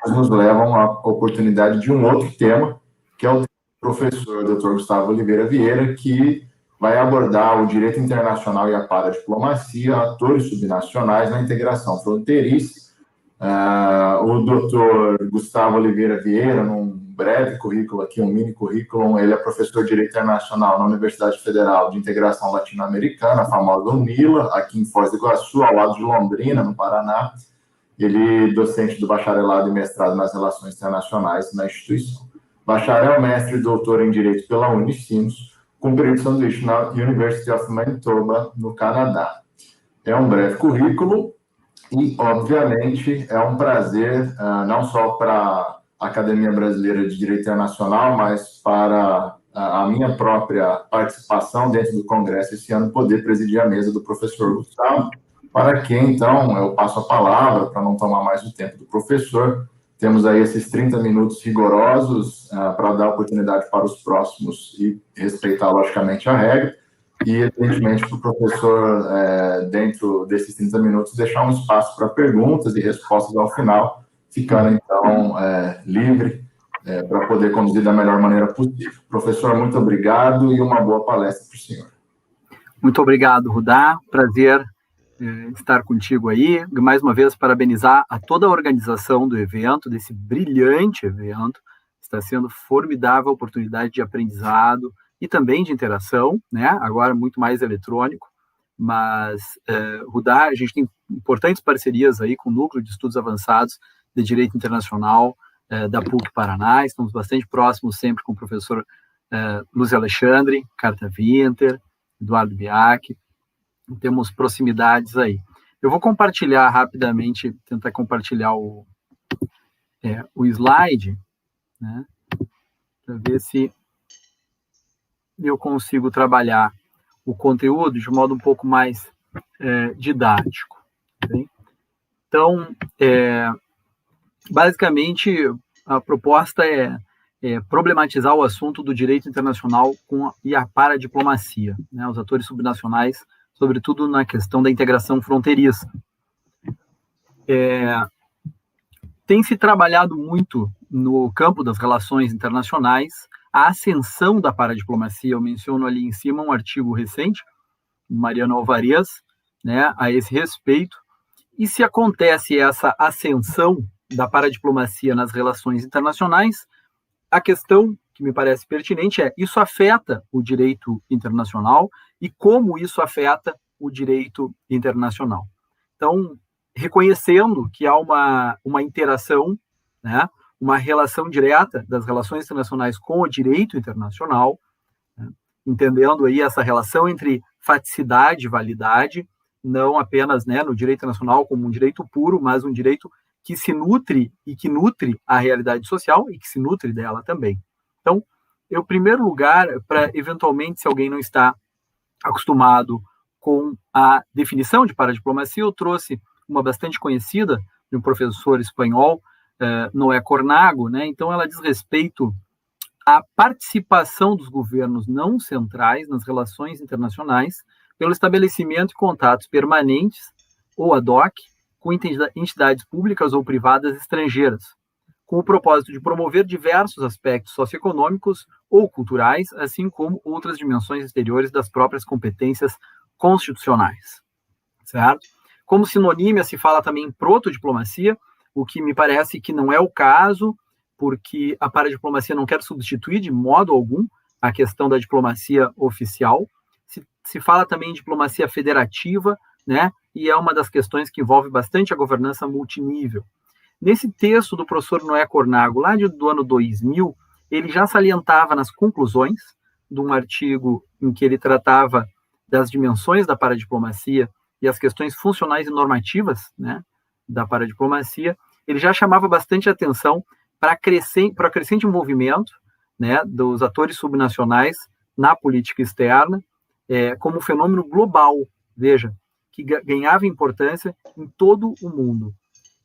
nos levam à oportunidade de um outro tema, que é o professor Dr. Gustavo Oliveira Vieira, que vai abordar o direito internacional e a paradiplomacia, atores subnacionais na integração fronteiriça. O Dr. Gustavo Oliveira Vieira, num breve currículo aqui, um mini currículo, ele é professor de Direito Internacional na Universidade Federal de Integração Latino-Americana, a famosa UNILA, aqui em Foz do Iguaçu, ao lado de Londrina, no Paraná. Ele é docente do bacharelado e mestrado nas Relações Internacionais na instituição. Bacharel, mestre e doutor em Direito pela Unicinos, com período de sanduíche na University of Manitoba, no Canadá. É um breve currículo e, obviamente, é um prazer, não só para a Academia Brasileira de Direito Internacional, mas para a minha própria participação dentro do Congresso esse ano, poder presidir a mesa do professor Gustavo, para quem, então, eu passo a palavra, para não tomar mais o tempo do professor. Temos aí esses 30 minutos rigorosos para dar oportunidade para os próximos e respeitar, logicamente, a regra. E, evidentemente, para o professor, dentro desses 30 minutos, deixar um espaço para perguntas e respostas ao final, ficando, então, livre para poder conduzir da melhor maneira possível. Professor, muito obrigado e uma boa palestra para o senhor. Muito obrigado, Rudá. Prazer estar contigo aí. Mais uma vez, parabenizar a toda a organização do evento, desse brilhante evento. Está sendo formidável oportunidade de aprendizado e também de interação, né? Agora muito mais eletrônico, mas, Rudá, a gente tem importantes parcerias aí com o Núcleo de Estudos Avançados de Direito Internacional da PUC Paraná. Estamos bastante próximos sempre com o professor Lúcio Alexandre, Carta Winter, Eduardo Biak. Temos proximidades aí. Eu vou compartilhar rapidamente, tentar compartilhar o slide, né, para ver se eu consigo trabalhar o conteúdo de modo um pouco mais didático. Okay? Então, basicamente, a proposta é problematizar o assunto do direito internacional e a paradiplomacia, né, os atores subnacionais, sobretudo na questão da integração fronteiriça. Tem se trabalhado muito no campo das relações internacionais a ascensão da paradiplomacia. Eu menciono ali em cima um artigo recente, Mariano Alvarez, né, a esse respeito. E se acontece essa ascensão da paradiplomacia nas relações internacionais, a questão que me parece pertinente isso afeta o direito internacional e como isso afeta o direito internacional. Então, reconhecendo que há uma interação, né, uma relação direta das relações internacionais com o direito internacional, né, entendendo aí essa relação entre faticidade e validade, não apenas, né, no direito internacional como um direito puro, mas um direito que se nutre e que nutre a realidade social e que se nutre dela também. Então, em primeiro lugar, para eventualmente, se alguém não está acostumado com a definição de paradiplomacia, eu trouxe uma bastante conhecida de um professor espanhol, Noé Cornago, né? Então, ela diz respeito à participação dos governos não centrais nas relações internacionais pelo estabelecimento de contatos permanentes ou ad hoc com entidades públicas ou privadas estrangeiras, com o propósito de promover diversos aspectos socioeconômicos ou culturais, assim como outras dimensões exteriores das próprias competências constitucionais, certo? Como sinonímia se fala também em protodiplomacia, o que me parece que não é o caso, porque a paradiplomacia não quer substituir de modo algum a questão da diplomacia oficial. Se fala também em diplomacia federativa, né? E é uma das questões que envolve bastante a governança multinível. Nesse texto do professor Noé Cornago, lá do ano 2000, ele já salientava nas conclusões de um artigo em que ele tratava das dimensões da paradiplomacia e as questões funcionais e normativas, né, da paradiplomacia, ele já chamava bastante atenção para o crescente envolvimento, né, dos atores subnacionais na política externa, como um fenômeno global, veja, que ganhava importância em todo o mundo.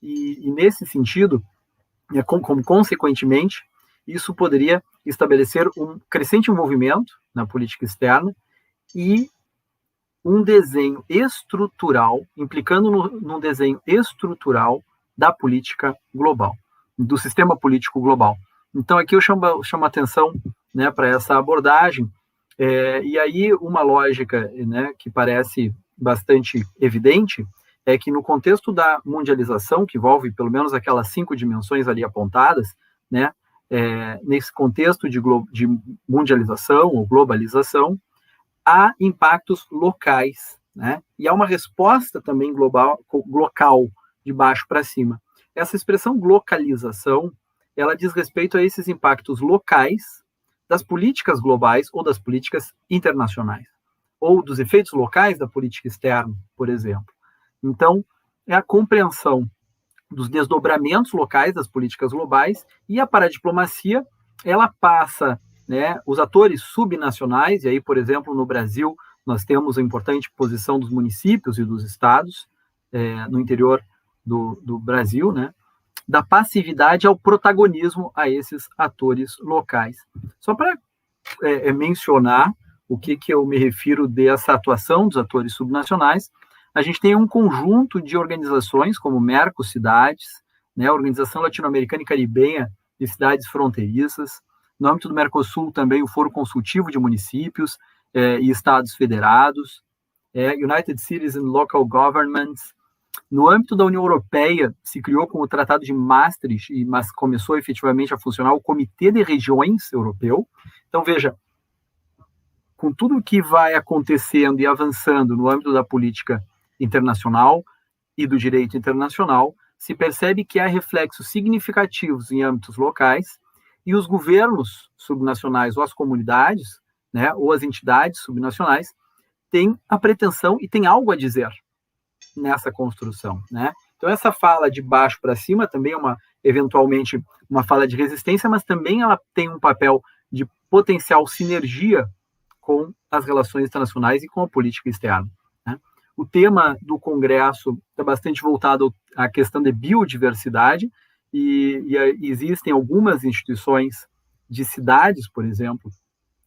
E nesse sentido, como consequentemente, isso poderia estabelecer um crescente envolvimento na política externa e um desenho estrutural, implicando num desenho estrutural da política global. do sistema político global. Então, aqui eu chamo a atenção, né, para essa abordagem, e aí uma lógica, né, que parece bastante evidente é que no contexto da mundialização, que envolve pelo menos aquelas 5 dimensões ali apontadas, né, nesse contexto de mundialização ou globalização, há impactos locais, né, e há uma resposta também local, de baixo para cima. Essa expressão localização, ela diz respeito a esses impactos locais das políticas globais ou das políticas internacionais, ou dos efeitos locais da política externa, por exemplo. Então, é a compreensão dos desdobramentos locais das políticas globais, e a paradiplomacia, ela passa, né, os atores subnacionais, e aí, por exemplo, no Brasil, nós temos a importante posição dos municípios e dos estados, no interior do Brasil, né, da passividade ao protagonismo a esses atores locais. Só para mencionar o que eu me refiro dessa atuação dos atores subnacionais, a gente tem um conjunto de organizações como Mercocidades, né, a Organização Latino-Americana e Caribenha de Cidades Fronteiriças, no âmbito do Mercosul também o Foro Consultivo de Municípios e Estados Federados, United Cities and Local Governments. No âmbito da União Europeia, se criou com o Tratado de Maastricht, mas começou efetivamente a funcionar o Comitê de Regiões Europeu. Então, veja, com tudo o que vai acontecendo e avançando no âmbito da política internacional e do direito internacional, se percebe que há reflexos significativos em âmbitos locais, e os governos subnacionais ou as comunidades, né, ou as entidades subnacionais, têm a pretensão e têm algo a dizer nessa construção, né? Então, essa fala de baixo para cima também é eventualmente uma fala de resistência, mas também ela tem um papel de potencial sinergia com as relações internacionais e com a política externa, né? O tema do Congresso está bastante voltado à questão de biodiversidade, e existem algumas instituições de cidades, por exemplo,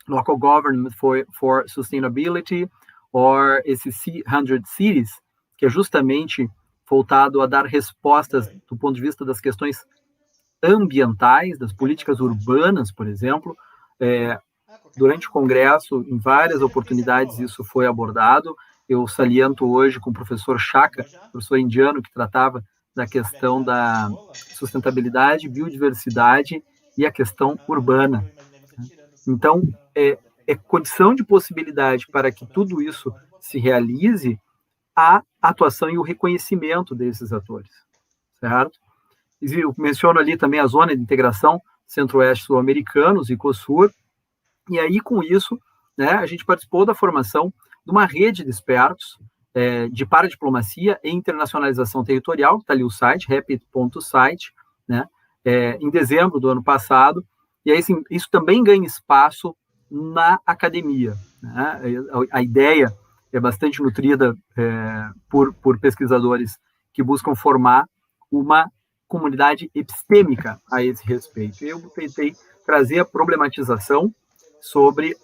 Local Government for Sustainability, ou esse 100 Cities, que é justamente voltado a dar respostas do ponto de vista das questões ambientais, das políticas urbanas, por exemplo. Durante o Congresso, em várias oportunidades, isso foi abordado. Eu saliento hoje com o professor Chaka, professor indiano, que tratava da questão da sustentabilidade, biodiversidade e a questão urbana. Então, é condição de possibilidade para que tudo isso se realize a atuação e o reconhecimento desses atores, certo? Eu menciono ali também a Zona de Integração Centro-Oeste Sul-Americanos, ICOSUR, e aí, com isso, né, a gente participou da formação de uma rede de expertos de paradiplomacia e internacionalização territorial, que está ali o site, rapid.site, né, em dezembro do ano passado, e aí, assim, isso também ganha espaço na academia, né? A ideia é bastante nutrida por pesquisadores que buscam formar uma comunidade epistêmica a esse respeito. Eu tentei trazer a problematização sobre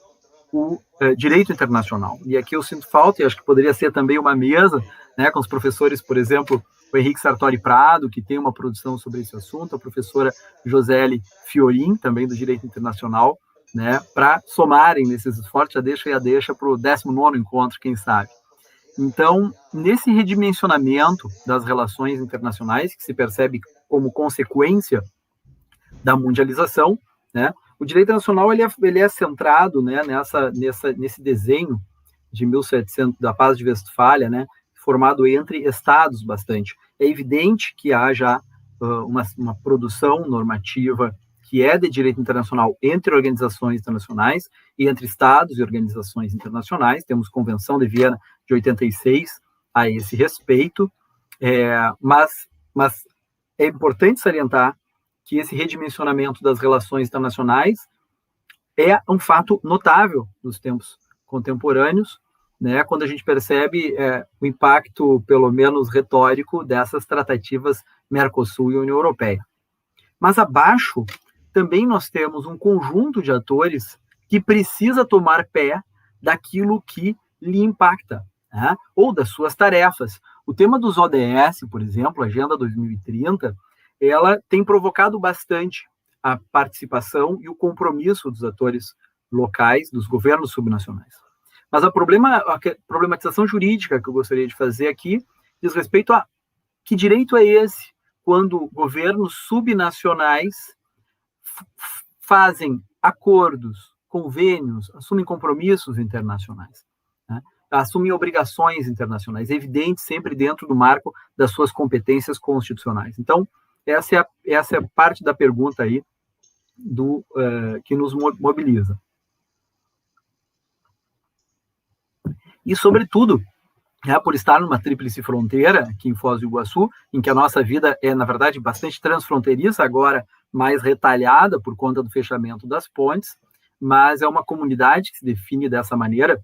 o direito internacional. E aqui eu sinto falta, e acho que poderia ser também uma mesa, né, com os professores, por exemplo, o Henrique Sartori Prado, que tem uma produção sobre esse assunto, a professora Josele Fiorin, também do Direito Internacional, né, para somarem nesses esforços, a deixa para o 19º encontro, quem sabe. Então, nesse redimensionamento das relações internacionais, que se percebe como consequência da mundialização, né, o direito internacional ele é centrado, né, nesse desenho de 1700, da Paz de Westfália, né, formado entre estados bastante. É evidente que há já uma produção normativa que é de direito internacional entre organizações internacionais e entre estados e organizações internacionais. Temos Convenção de Viena de 86 a esse respeito, mas é importante salientar que esse redimensionamento das relações internacionais é um fato notável nos tempos contemporâneos, né, quando a gente percebe o impacto, pelo menos retórico, dessas tratativas Mercosul e União Europeia. Mas abaixo, também nós temos um conjunto de atores que precisa tomar pé daquilo que lhe impacta, né, ou das suas tarefas. O tema dos ODS, por exemplo, Agenda 2030, ela tem provocado bastante a participação e o compromisso dos atores locais, dos governos subnacionais. Mas a problematização jurídica que eu gostaria de fazer aqui diz respeito a que direito é esse quando governos subnacionais fazem acordos, convênios, assumem compromissos internacionais, né? Assumem obrigações internacionais, evidentes sempre dentro do marco das suas competências constitucionais. Então, essa é a parte da pergunta aí que nos mobiliza. E, sobretudo, por estar numa tríplice fronteira, aqui em Foz do Iguaçu, em que a nossa vida é, na verdade, bastante transfronteiriça, agora mais retalhada por conta do fechamento das pontes, mas é uma comunidade que se define dessa maneira,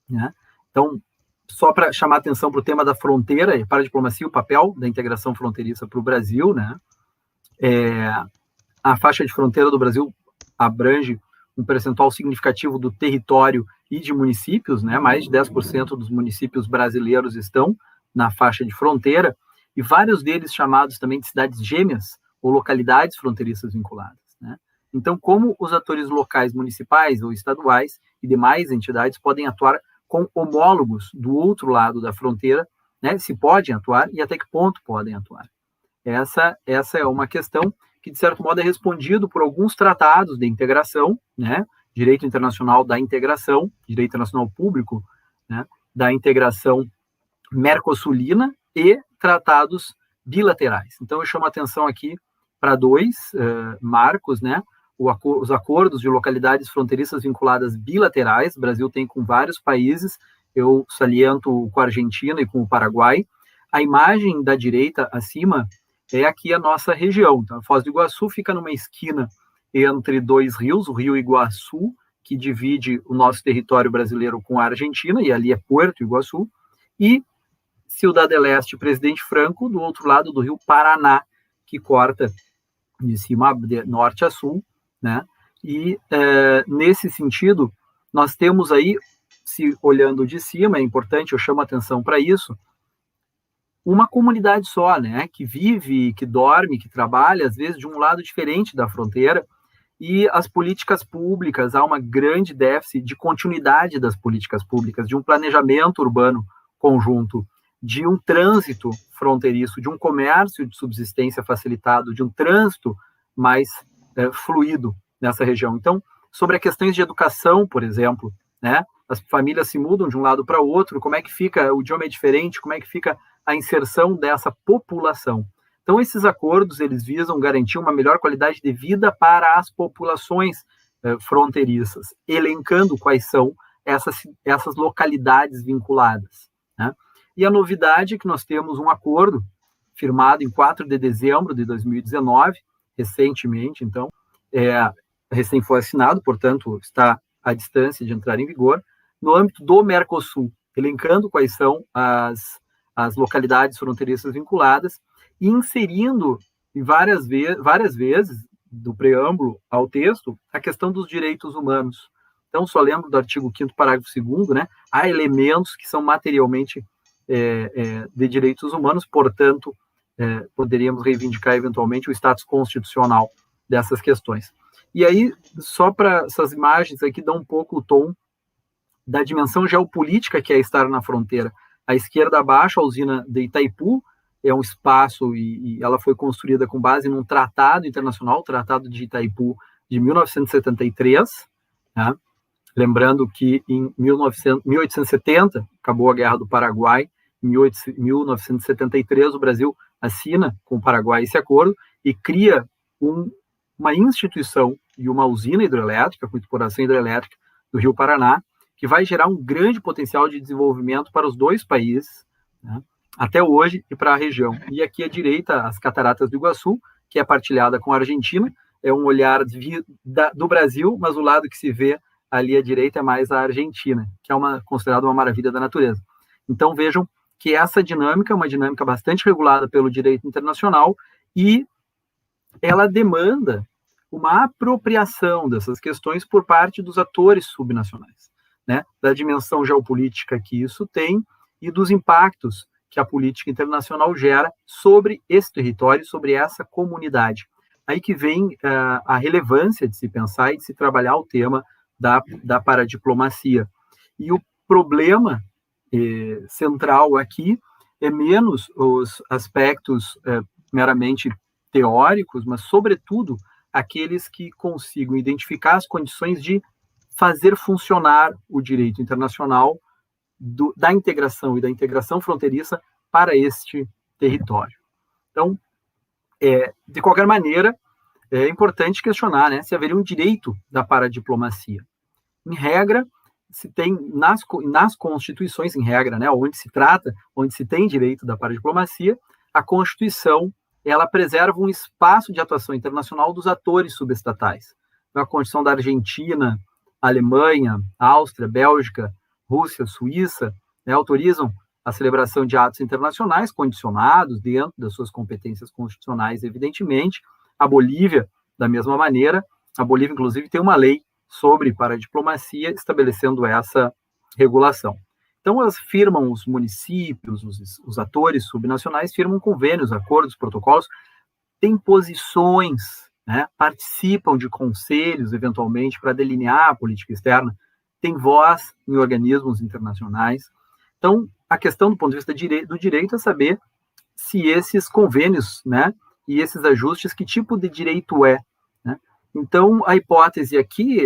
né? Então, só para chamar a atenção para o tema da fronteira e para a diplomacia, o papel da integração fronteiriça para o Brasil, né? A faixa de fronteira do Brasil abrange um percentual significativo do território e de municípios, né? Mais de 10% dos municípios brasileiros estão na faixa de fronteira, e vários deles chamados também de cidades gêmeas ou localidades fronteiriças vinculadas, né? Então, como os atores locais, municipais ou estaduais e demais entidades podem atuar com homólogos do outro lado da fronteira, né? Se podem atuar e até que ponto podem atuar. Essa é uma questão que, de certo modo, é respondido por alguns tratados de integração, né? Direito internacional da integração, direito internacional público, né? Da integração mercosulina e tratados bilaterais. Então, eu chamo a atenção aqui para dois marcos, né? Os acordos de localidades fronteiriças vinculadas bilaterais, o Brasil tem com vários países, eu saliento com a Argentina e com o Paraguai. A imagem da direita acima é aqui a nossa região. Então, a Foz do Iguaçu fica numa esquina entre dois rios, o Rio Iguaçu, que divide o nosso território brasileiro com a Argentina, e ali é Puerto Iguaçu, e Ciudad del Este, Presidente Franco, do outro lado do rio Paraná, que corta de cima, de norte a sul, né? E nesse sentido, nós temos aí, se olhando de cima, é importante, eu chamo a atenção para isso, uma comunidade só, né? Que vive, que dorme, que trabalha, às vezes, de um lado diferente da fronteira, e as políticas públicas, há uma grande déficit de continuidade das políticas públicas, de um planejamento urbano conjunto, de um trânsito fronteiriço, de um comércio de subsistência facilitado, de um trânsito mais fluido nessa região. Então, sobre as questões de educação, por exemplo, né? As famílias se mudam de um lado para o outro, como é que fica, o idioma é diferente, como é que fica a inserção dessa população. Então, esses acordos, eles visam garantir uma melhor qualidade de vida para as populações fronteiriças, elencando quais são essas localidades vinculadas, né? E a novidade é que nós temos um acordo firmado em 4 de dezembro de 2019, recentemente, então, recém foi assinado, portanto, está à distância de entrar em vigor, no âmbito do Mercosul, elencando quais são as localidades fronteiriças vinculadas e inserindo várias vezes, do preâmbulo ao texto, a questão dos direitos humanos. Então, só lembro do artigo 5º, parágrafo 2º, né? Há elementos que são materialmente de direitos humanos, portanto, poderíamos reivindicar eventualmente o status constitucional dessas questões. E aí, só para essas imagens aqui, dão um pouco o tom da dimensão geopolítica que é estar na fronteira. À esquerda abaixo, a usina de Itaipu, é um espaço e ela foi construída com base num tratado internacional, o Tratado de Itaipu de 1973, né? Lembrando que em 1870 acabou a Guerra do Paraguai, em 1973 o Brasil assina com o Paraguai esse acordo e cria uma instituição e uma usina hidrelétrica, com exploração hidrelétrica do Rio Paraná, que vai gerar um grande potencial de desenvolvimento para os dois países, né, até hoje, e para a região. E aqui à direita, as Cataratas do Iguaçu, que é partilhada com a Argentina, é um olhar do Brasil, mas o lado que se vê ali à direita é mais a Argentina, que é considerada uma maravilha da natureza. Então, vejam que essa dinâmica é uma dinâmica bastante regulada pelo direito internacional e ela demanda uma apropriação dessas questões por parte dos atores subnacionais, né? Da dimensão geopolítica que isso tem e dos impactos que a política internacional gera sobre esse território, sobre essa comunidade. Aí que vem a relevância de se pensar e de se trabalhar o tema da paradiplomacia. E o problema central aqui é menos os aspectos meramente teóricos, mas, sobretudo, aqueles que consigam identificar as condições de fazer funcionar o direito internacional da integração e da integração fronteiriça para este território. Então, de qualquer maneira, é importante questionar, né, se haveria um direito da paradiplomacia. Em regra, se tem nas constituições, em regra, né, onde se tem direito da paradiplomacia, a Constituição ela preserva um espaço de atuação internacional dos atores subestatais. Então, a Constituição da Argentina, Alemanha, Áustria, Bélgica, Rússia, Suíça, né, autorizam a celebração de atos internacionais condicionados dentro das suas competências constitucionais, evidentemente. A Bolívia, da mesma maneira, a Bolívia, inclusive, tem uma lei sobre paradiplomacia estabelecendo essa regulação. Então, elas firmam, os municípios, os atores subnacionais firmam convênios, acordos, protocolos, têm posições, né, participam de conselhos, eventualmente, para delinear a política externa, têm voz em organismos internacionais. Então, a questão do ponto de vista do direito é saber se esses convênios, né, e esses ajustes, que tipo de direito é, né? Então, a hipótese aqui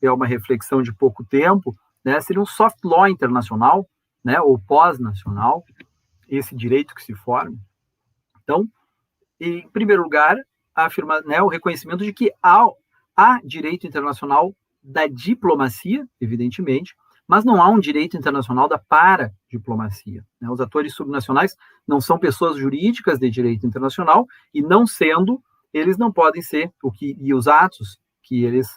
é uma reflexão de pouco tempo, né, seria um soft law internacional, né, ou pós-nacional, esse direito que se forma. Então, em primeiro lugar, o reconhecimento de que há direito internacional da diplomacia, evidentemente, mas não há um direito internacional da paradiplomacia. Né? Os atores subnacionais não são pessoas jurídicas de direito internacional, e não sendo, eles não podem ser, e os atos que eles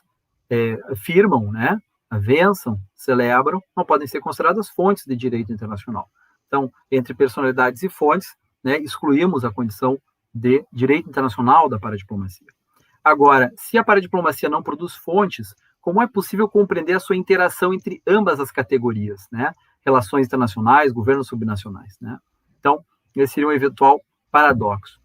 firmam, né, avançam, celebram, não podem ser consideradas fontes de direito internacional. Então, entre personalidades e fontes, né, excluímos a condição de direito internacional da paradiplomacia. Agora, se a paradiplomacia não produz fontes, como é possível compreender a sua interação entre ambas as categorias, né? Relações internacionais, governos subnacionais, né? Então, esse seria um eventual paradoxo.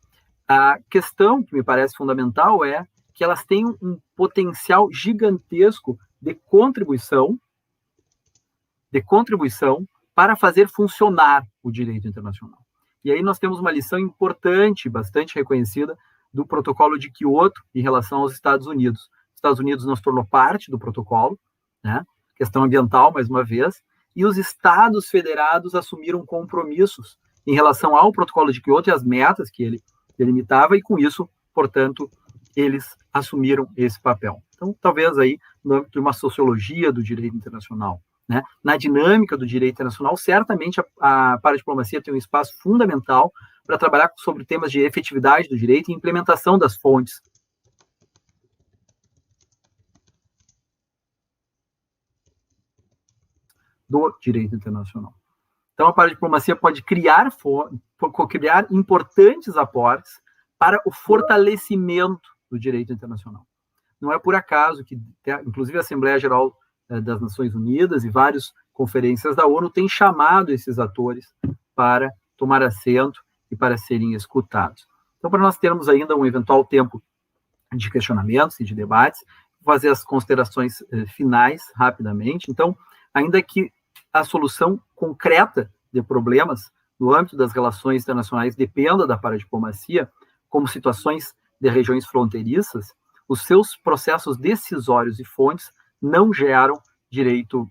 A questão que me parece fundamental é que elas têm um potencial gigantesco de contribuição para fazer funcionar o direito internacional. E aí nós temos uma lição importante, bastante reconhecida, do Protocolo de Kyoto em relação aos Estados Unidos. Os Estados Unidos nos tornou parte do protocolo, né? Questão ambiental, mais uma vez, e os Estados federados assumiram compromissos em relação ao Protocolo de Kyoto e as metas que ele delimitava, e com isso, portanto, eles assumiram esse papel. Então, talvez aí, no âmbito de uma sociologia do direito internacional, né? Na dinâmica do direito internacional, certamente a paradiplomacia tem um espaço fundamental para trabalhar sobre temas de efetividade do direito e implementação das fontes do direito internacional. Então, a paradiplomacia pode criar importantes aportes para o fortalecimento do direito internacional. Não é por acaso que, inclusive, a Assembleia Geral das Nações Unidas e várias conferências da ONU têm chamado esses atores para tomar assento e para serem escutados. Então, para nós termos ainda um eventual tempo de questionamentos e de debates, vou fazer as considerações finais rapidamente. Então, ainda que a solução concreta de problemas no âmbito das relações internacionais dependa da paradiplomacia, como situações de regiões fronteiriças, os seus processos decisórios e fontes não geram direito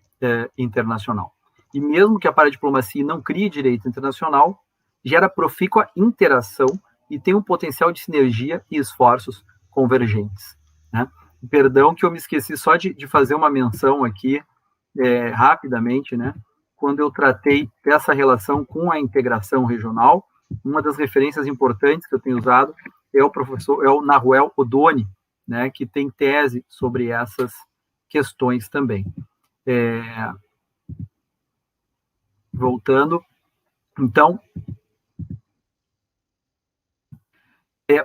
internacional. E mesmo que a paradiplomacia não crie direito internacional, gera profícua interação e tem um potencial de sinergia e esforços convergentes, né? Perdão que eu me esqueci só de fazer uma menção aqui, rapidamente, né? Quando eu tratei dessa relação com a integração regional, uma das referências importantes que eu tenho usado é o Nahuel Odoni, né, que tem tese sobre essas questões também. Voltando, então,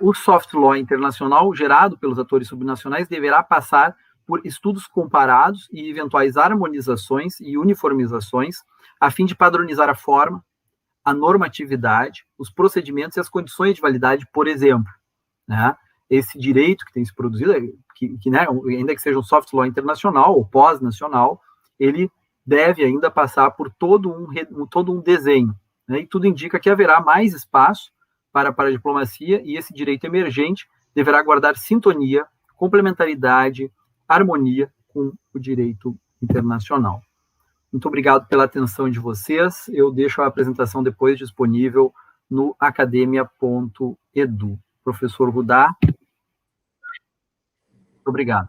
o soft law internacional gerado pelos atores subnacionais deverá passar por estudos comparados e eventuais harmonizações e uniformizações, a fim de padronizar a forma, a normatividade, os procedimentos e as condições de validade, por exemplo, né? Esse direito que tem se produzido, né, ainda que seja um soft law internacional ou pós-nacional, ele deve ainda passar por todo um desenho, né? E tudo indica que haverá mais espaço para a paradiplomacia, e esse direito emergente deverá guardar sintonia, complementaridade, harmonia com o direito internacional. Muito obrigado pela atenção de vocês. Eu deixo a apresentação depois disponível no academia.edu. Professor Rudá. Muito obrigado.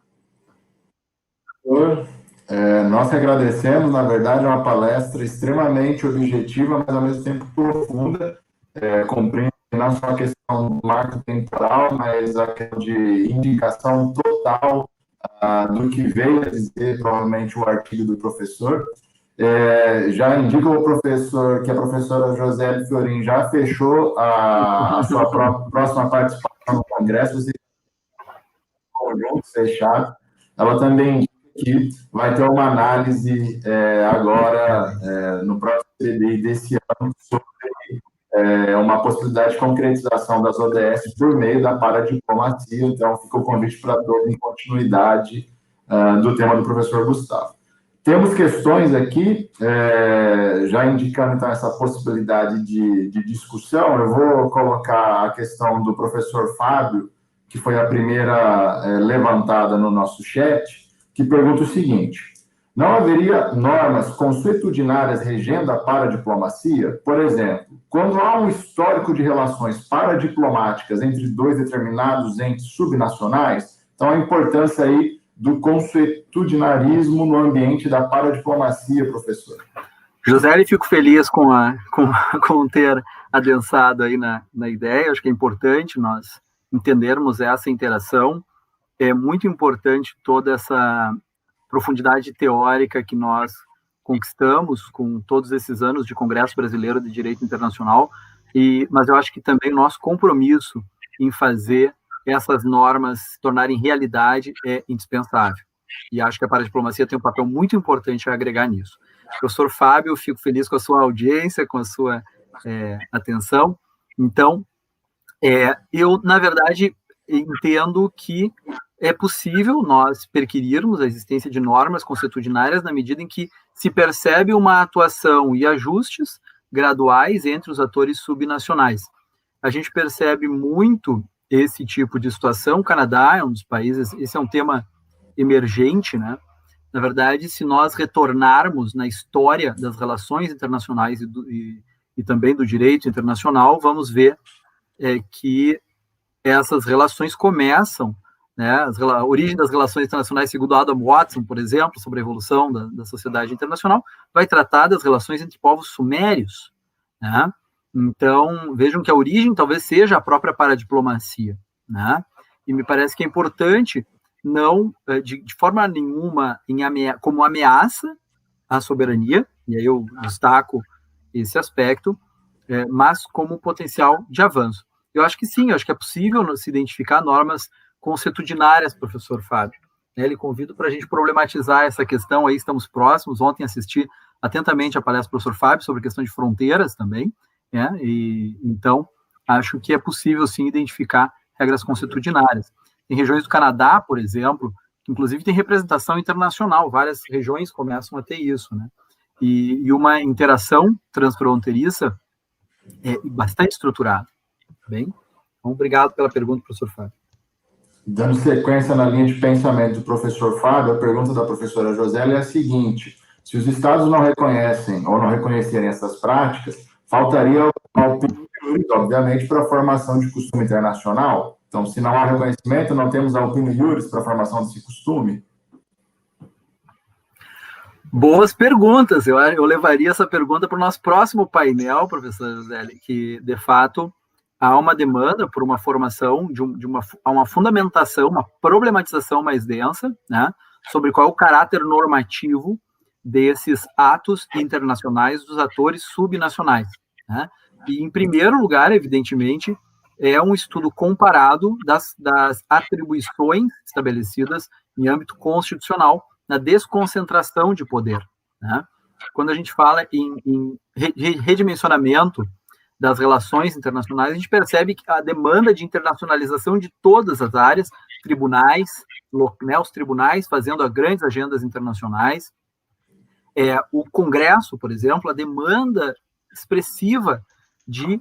Nós que agradecemos, na verdade, é uma palestra extremamente objetiva, mas ao mesmo tempo profunda, compreende não só a questão do marco temporal, mas a questão de indicação total do que veio a dizer, provavelmente, o artigo do professor. Já indico ao professor que a professora Josélia Fiorin já fechou a sua próxima participação no Congresso, conjunto fechado. Ela também indica que vai ter uma análise agora, no próximo CDI desse ano, sobre uma possibilidade de concretização das ODS por meio da paradiplomacia. Então, fica o convite para todos em continuidade do tema do professor Gustavo. Temos questões aqui, já indicando, então, essa possibilidade de discussão. Eu vou colocar a questão do professor Fábio, que foi a primeira levantada no nosso chat, que pergunta o seguinte: não haveria normas consuetudinárias regendo a paradiplomacia? Por exemplo, quando há um histórico de relações paradiplomáticas entre dois determinados entes subnacionais, então a importância aí do consuetudinarismo no ambiente da paradiplomacia, professor. José, fico feliz com ter adensado aí na ideia. Acho que é importante nós entendermos essa interação. É muito importante toda essa profundidade teórica que nós conquistamos com todos esses anos de Congresso Brasileiro de Direito Internacional, mas eu acho que também o nosso compromisso em fazer essas normas se tornarem realidade é indispensável. E acho que a paradiplomacia tem um papel muito importante a agregar nisso. Professor Fábio, eu fico feliz com a sua audiência, com a sua atenção. Então, eu, na verdade, entendo que é possível nós perquirirmos a existência de normas consuetudinárias na medida em que se percebe uma atuação e ajustes graduais entre os atores subnacionais. A gente percebe muito esse tipo de situação. O Canadá é um dos países, esse é um tema emergente, né? Na verdade, se nós retornarmos na história das relações internacionais e também do direito internacional, vamos ver que essas relações começam, né, a origem das relações internacionais, segundo Adam Watson, por exemplo, sobre a evolução da sociedade internacional, vai tratar das relações entre povos sumérios, né? Então, vejam que a origem talvez seja a própria paradiplomacia, né? E me parece que é importante não, de forma nenhuma, como ameaça à soberania, e aí eu destaco esse aspecto, mas como potencial de avanço. Eu acho que sim, eu acho que é possível se identificar normas consuetudinárias, professor Fábio. Ele convido para a gente problematizar essa questão, aí estamos próximos. Ontem assisti atentamente a palestra do professor Fábio sobre a questão de fronteiras também, e então acho que é possível sim identificar regras consuetudinárias. Em regiões do Canadá, por exemplo, inclusive tem representação internacional, várias regiões começam a ter isso, né? E uma interação transfronteiriça bastante estruturada. Bem, então, obrigado pela pergunta, professor Fábio. Dando sequência na linha de pensamento do professor Fábio, a pergunta da professora Josélia é a seguinte: se os estados não reconhecem ou não reconhecerem essas práticas, faltaria uma opinião, obviamente, para a formação de costume internacional? Então, se não há reconhecimento, não temos a opinião iuris para a formação desse costume? Boas perguntas. Eu levaria essa pergunta para o nosso próximo painel, professor José, que, de fato, há uma demanda por uma formação, uma fundamentação, uma problematização mais densa, né, sobre qual é o caráter normativo desses atos internacionais dos atores subnacionais, né? E, em primeiro lugar, evidentemente, é um estudo comparado das atribuições estabelecidas em âmbito constitucional na desconcentração de poder, né? quando a gente fala em redimensionamento das relações internacionais, a gente percebe que a demanda de internacionalização de todas as áreas, tribunais, né, os tribunais fazendo grandes agendas internacionais, o Congresso, por exemplo, a demanda expressiva de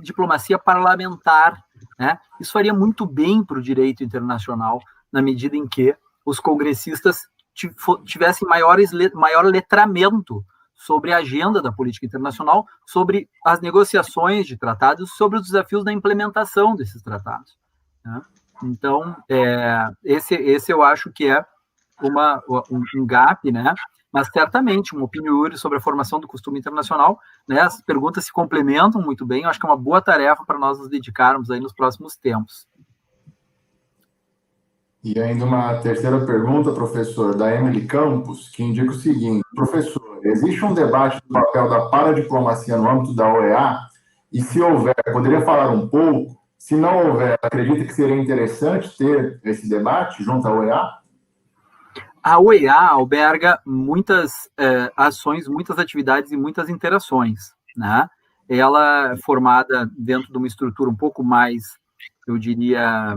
diplomacia parlamentar, né? Isso faria muito bem para o direito internacional, na medida em que os congressistas tivessem maior letramento sobre a agenda da política internacional, sobre as negociações de tratados, sobre os desafios da implementação desses tratados, né? Então, esse eu acho que é um gap, né? Mas certamente uma opinião sobre a formação do costume internacional, né? As perguntas se complementam muito bem, eu acho que é uma boa tarefa para nós nos dedicarmos aí nos próximos tempos. E ainda uma terceira pergunta, professor, da Emily Campos, que indica o seguinte: professor, existe um debate do papel da paradiplomacia no âmbito da OEA? E se houver, poderia falar um pouco? Se não houver, acredita que seria interessante ter esse debate junto à OEA? A OEA alberga muitas ações, muitas atividades e muitas interações, né? Ela é formada dentro de uma estrutura um pouco mais, eu diria,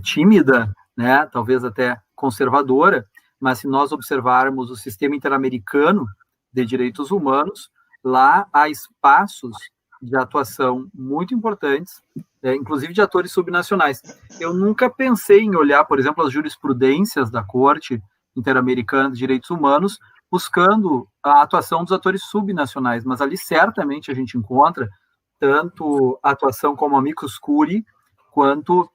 tímida, né? Talvez até conservadora, mas se nós observarmos o sistema interamericano de direitos humanos, lá há espaços de atuação muito importantes, inclusive de atores subnacionais. Eu nunca pensei em olhar, por exemplo, as jurisprudências da Corte Interamericana de Direitos Humanos buscando a atuação dos atores subnacionais, mas ali certamente a gente encontra tanto a atuação como amicus curiae, quanto,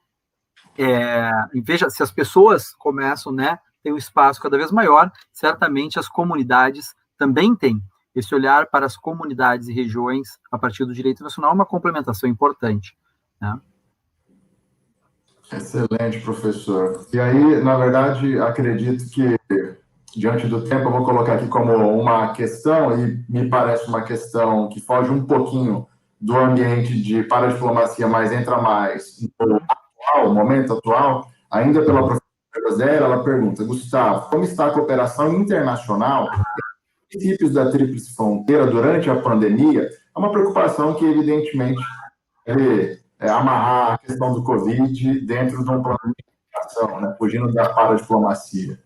veja, se as pessoas começam, né, tem um espaço cada vez maior, certamente as comunidades também têm. Esse olhar para as comunidades e regiões a partir do direito nacional é uma complementação importante, né? Excelente, professor. E aí, na verdade, acredito que, diante do tempo, eu vou colocar aqui como uma questão, e me parece uma questão que foge um pouquinho do ambiente de paradiplomacia, mas entra mais no momento atual, ainda pela professora José, ela pergunta: Gustavo, como está a cooperação internacional princípios da Tríplice Fronteira durante a pandemia? É uma preocupação que, evidentemente, amarrar a questão do Covid dentro de um plano de comunicação, né, fugindo da paradiplomacia.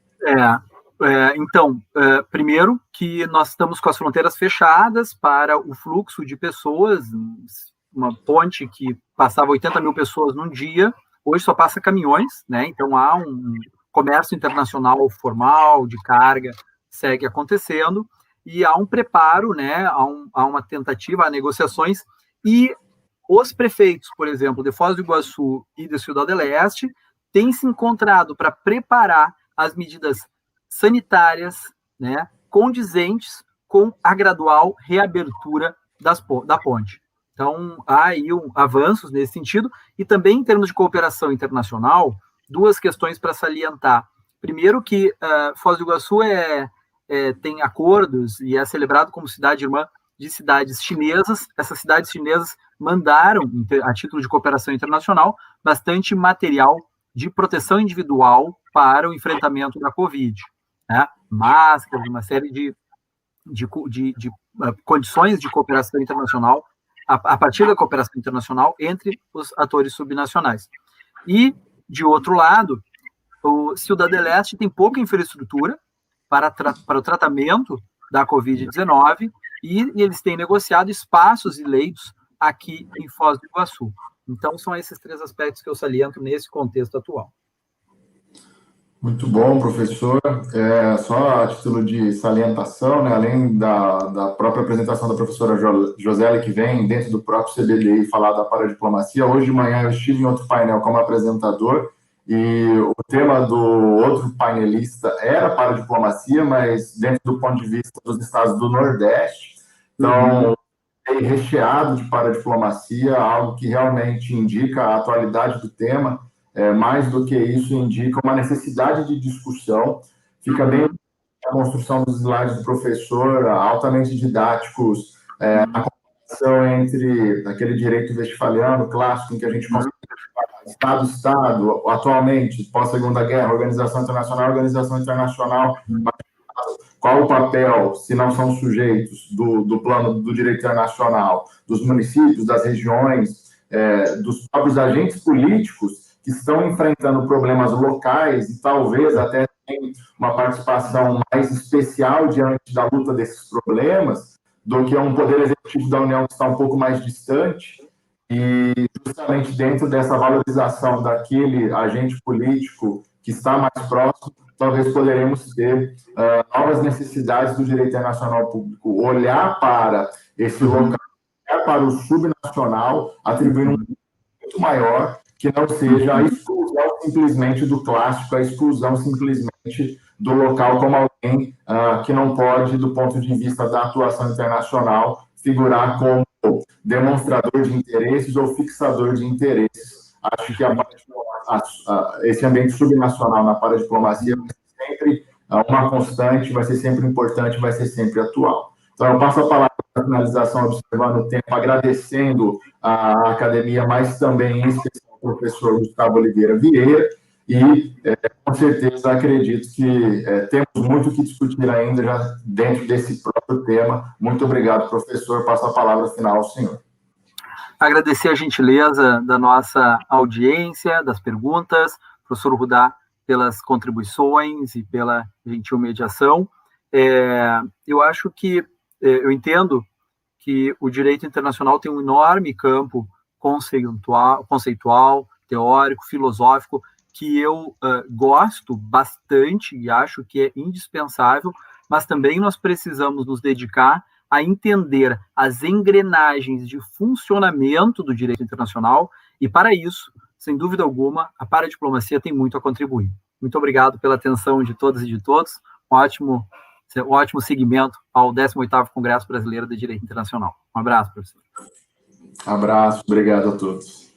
Então, primeiro que nós estamos com as fronteiras fechadas para o fluxo de pessoas, uma ponte que passava 80 mil pessoas num dia, hoje só passa caminhões, né? Então há um comércio internacional formal, de carga, segue acontecendo, e há um preparo, né, há uma tentativa, há negociações, e os prefeitos, por exemplo, de Foz do Iguaçu e de Ciudad del Este, têm se encontrado para preparar as medidas sanitárias, né, condizentes com a gradual reabertura da ponte. Então, há aí avanços nesse sentido, e também em termos de cooperação internacional, duas questões para salientar. Primeiro que Foz do Iguaçu tem acordos e é celebrado como cidade irmã de cidades chinesas. Essas cidades chinesas mandaram, a título de cooperação internacional, bastante material de proteção individual para o enfrentamento da Covid, né? Máscaras, uma série de condições de cooperação internacional, a partir da cooperação internacional entre os atores subnacionais. E, de outro lado, o Ciudad del Este tem pouca infraestrutura para o tratamento da Covid-19 e eles têm negociado espaços e leitos aqui em Foz do Iguaçu. Então, são esses três aspectos que eu saliento nesse contexto atual. Muito bom, professor. Só a título de salientação, né, além da própria apresentação da professora Josélia, que vem dentro do próprio CBDI falar da paradiplomacia, hoje de manhã eu estive em outro painel como apresentador, e o tema do outro painelista era paradiplomacia, mas dentro do ponto de vista dos estados do Nordeste. Então, recheado de paradiplomacia, algo que realmente indica a atualidade do tema. Mais do que isso, indica uma necessidade de discussão. Fica bem a construção dos slides do professor, altamente didáticos, a comparação entre aquele direito westfaliano clássico, em que a gente consegue Estado, atualmente, pós-Segunda Guerra, organização internacional, qual o papel, se não são sujeitos do plano do direito internacional, dos municípios, das regiões, dos próprios agentes políticos que estão enfrentando problemas locais e talvez até tem uma participação mais especial diante da luta desses problemas do que um poder executivo da União que está um pouco mais distante. E justamente dentro dessa valorização daquele agente político que está mais próximo, talvez poderemos ter novas necessidades do direito internacional público, olhar para esse local, olhar para o subnacional, atribuindo um muito maior, que não seja a exclusão simplesmente do clássico, a exclusão simplesmente do local como alguém que não pode, do ponto de vista da atuação internacional, figurar como demonstrador de interesses ou fixador de interesses. Acho que esse ambiente subnacional na paradiplomacia vai ser sempre uma constante, vai ser sempre importante, vai ser sempre atual. Então, eu passo a palavra para a finalização, observando o tempo, agradecendo a academia, mas também, em especial, ao professor Gustavo Oliveira Vieira, e, com certeza, acredito que temos muito o que discutir ainda já dentro desse próprio tema. Muito obrigado, professor. Passo a palavra final ao senhor. Agradecer a gentileza da nossa audiência, das perguntas, professor Rudá, pelas contribuições e pela gentil mediação. Eu acho que, eu entendo que o direito internacional tem um enorme campo conceitual, teórico, filosófico, que eu gosto bastante e acho que é indispensável, mas também nós precisamos nos dedicar a entender as engrenagens de funcionamento do direito internacional, e para isso, sem dúvida alguma, a paradiplomacia tem muito a contribuir. Muito obrigado pela atenção de todas e de todos, ótimo seguimento ao 18º Congresso Brasileiro de Direito Internacional. Um abraço, professor. Abraço, obrigado a todos.